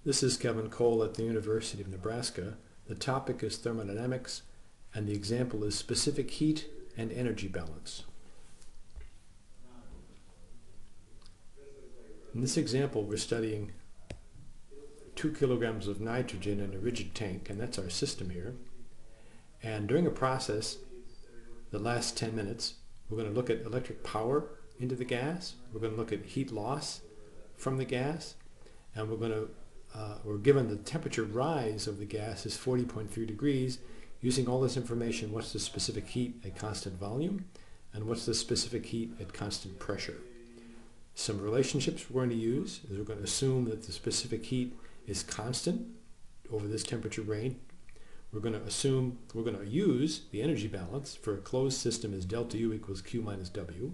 This is Kevin Cole at the University of Nebraska. The topic is thermodynamics, and the example is specific heat and energy balance. In this example, we're studying 2 kilograms of nitrogen in a rigid tank, and that's our system here. And during a process that lasts 10 minutes, we're going to look at electric power into the gas, we're going to look at heat loss from the gas, and we're given the temperature rise of the gas is 40.3 degrees. Using all this information, what's the specific heat at constant volume, and what's the specific heat at constant pressure? Some relationships we're going to use is we're going to assume that the specific heat is constant over this temperature range. We're going to use the energy balance for a closed system as delta U equals Q minus W.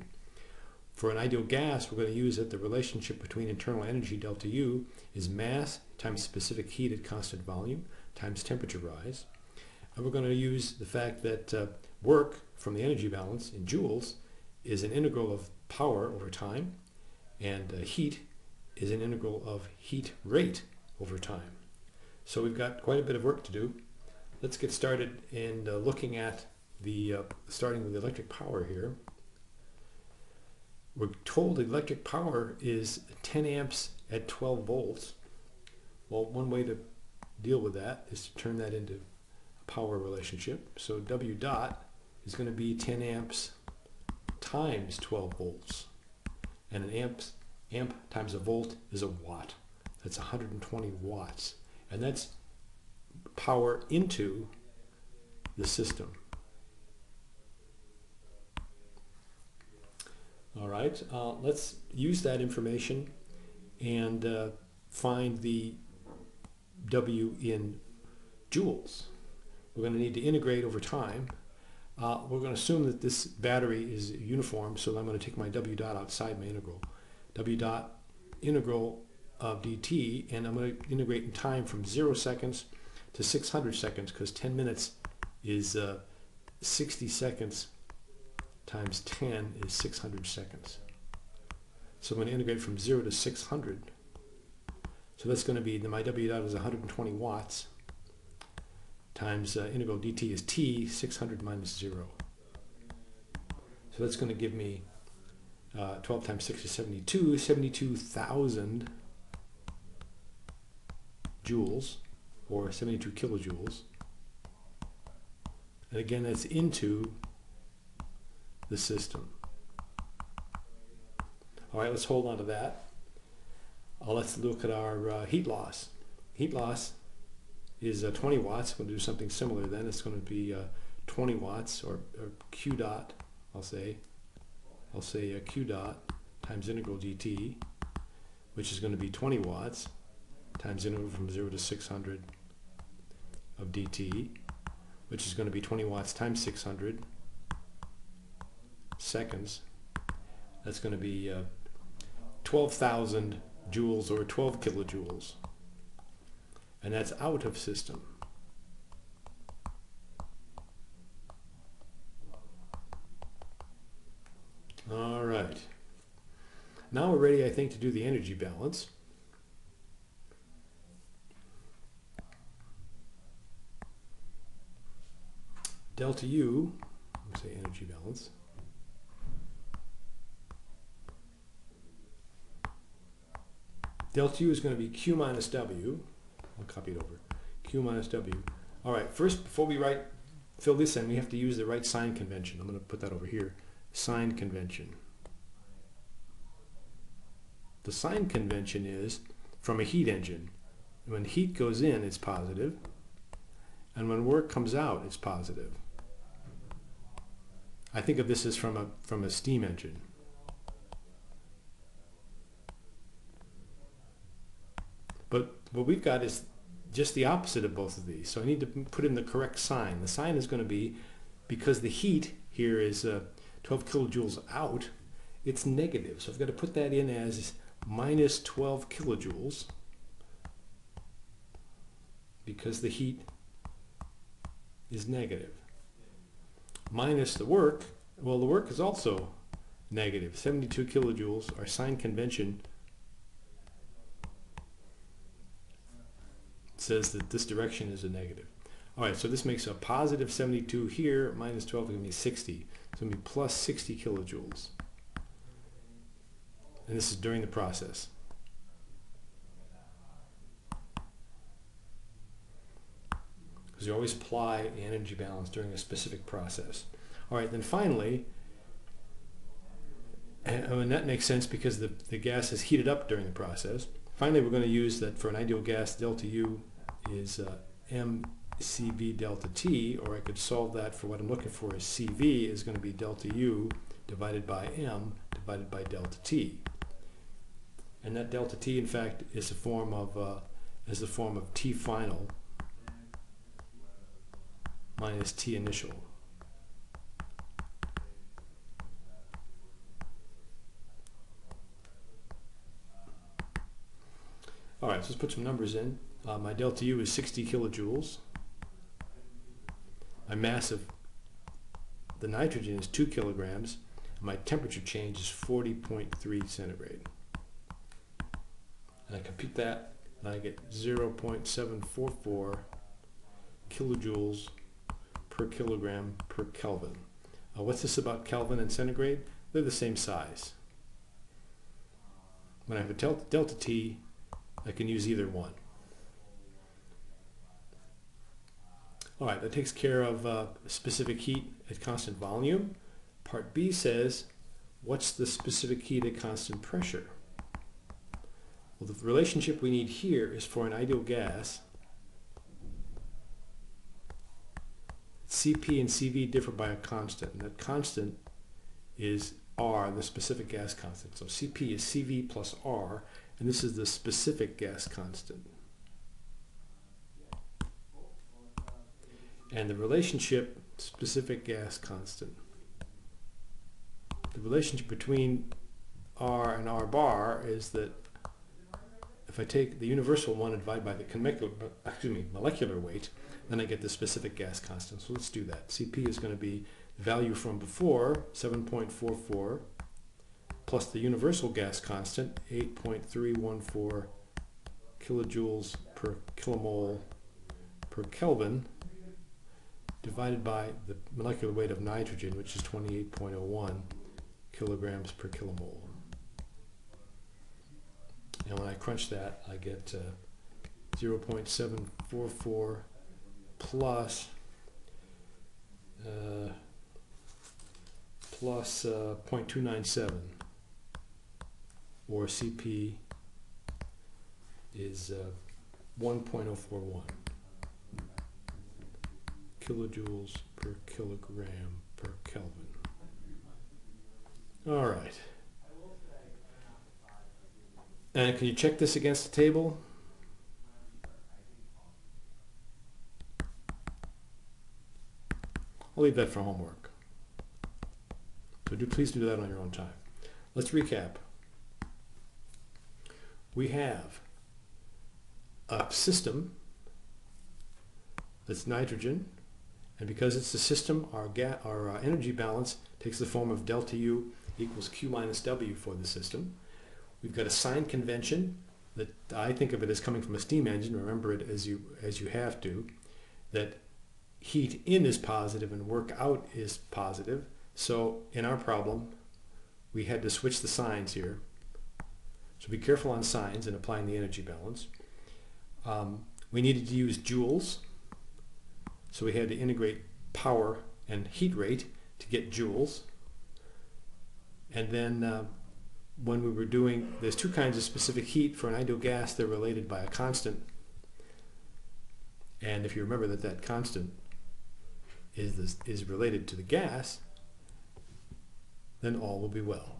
For an ideal gas, we're going to use that the relationship between internal energy delta U is mass times specific heat at constant volume times temperature rise. And we're going to use the fact that work from the energy balance in joules is an integral of power over time, and heat is an integral of heat rate over time. So we've got quite a bit of work to do. Let's get started in looking at starting with electric power here. We're told electric power is 10 amps at 12 volts. Well, one way to deal with that is to turn that into a power relationship. So W dot is going to be 10 amps times 12 volts. And an amp times a volt is a watt. That's 120 watts. And that's power into the system. All right, let's use that information and find the W in joules. We're going to need to integrate over time. We're going to assume that this battery is uniform, so I'm going to take my W dot outside my integral. W dot integral of dt, and I'm going to integrate in time from 0 seconds to 600 seconds, because 10 minutes is 60 seconds times 10 is 600 seconds. So I'm going to integrate from 0 to 600. So that's going to be, my W dot is 120 watts times integral dt is t, 600 minus 0. So that's going to give me 12 times 6 is 72, 72,000 joules, or 72 kilojoules. And again, that's into the system. All right, let's hold on to that. Let's look at our heat loss. Heat loss is 20 watts. We'll do something similar then. It's going to be 20 watts, or Q dot, I'll say Q dot times integral dt, which is going to be 20 watts times integral from 0 to 600 of dt, which is going to be 20 watts times 600 seconds. That's going to be 12,000 joules, or 12 kilojoules, and that's out of system. All right, now we're ready, I think, to do the energy balance. Delta U, let's say energy balance, delta U is going to be Q minus W. I'll copy it over. Q minus W. All right, first, before we fill this in, we have to use the right sign convention. I'm going to put that over here. Sign convention. The sign convention is from a heat engine. When heat goes in, it's positive, and when work comes out, it's positive. I think of this as from a steam engine. But what we've got is just the opposite of both of these. So I need to put in the correct sign. The sign is going to be, because the heat here is 12 kilojoules out, it's negative. So I've got to put that in as minus 12 kilojoules, because the heat is negative. Minus the work, well, the work is also negative. 72 kilojoules. Our sign convention says that this direction is a negative. All right, so this makes a positive 72 here, minus 12 is going to be 60. It's going to be plus 60 kilojoules. And this is during the process. Because you always apply the energy balance during a specific process. All right, then finally, and that makes sense because the gas is heated up during the process. Finally, we're going to use that for an ideal gas, delta U is mCV delta T, or I could solve that for what I'm looking for is CV is going to be delta U divided by M divided by delta T. And that delta T, in fact, is the form of T final minus T initial. All right, so let's put some numbers in. My delta U is 60 kilojoules. My mass of the nitrogen is 2 kilograms. And my temperature change is 40.3 centigrade. And I compute that, and I get 0.744 kilojoules per kilogram per Kelvin. What's this about Kelvin and centigrade? They're the same size. When I have a delta T, I can use either one. All right, that takes care of specific heat at constant volume. Part B says, what's the specific heat at constant pressure? Well, the relationship we need here is for an ideal gas. Cp and Cv differ by a constant, and that constant is R, the specific gas constant. So Cp is Cv plus R, and this is the specific gas constant. And the relationship, specific gas constant, the relationship between R and R bar is that if I take the universal one and divide by the molecular weight, then I get the specific gas constant. So let's do that. Cp is going to be the value from before, 7.44, plus the universal gas constant, 8.314 kilojoules per kilomole per Kelvin, divided by the molecular weight of nitrogen, which is 28.01 kilograms per kilomole. And when I crunch that, I get 0.744 plus 0.297, or Cp is 1.041 kilojoules per kilogram per Kelvin. All right. And can you check this against the table? I'll leave that for homework. So please do that on your own time. Let's recap. We have a system that's nitrogen, and because it's a system, our energy balance takes the form of delta U equals Q minus W for the system. We've got a sign convention that I think of it as coming from a steam engine. Remember it as you have to, that heat in is positive and work out is positive. So in our problem, we had to switch the signs here. So be careful on signs in applying the energy balance. We needed to use joules. So we had to integrate power and heat rate to get joules. And then when we were doing, there's two kinds of specific heat. For an ideal gas, they're related by a constant. And if you remember that that constant is related to the gas, then all will be well.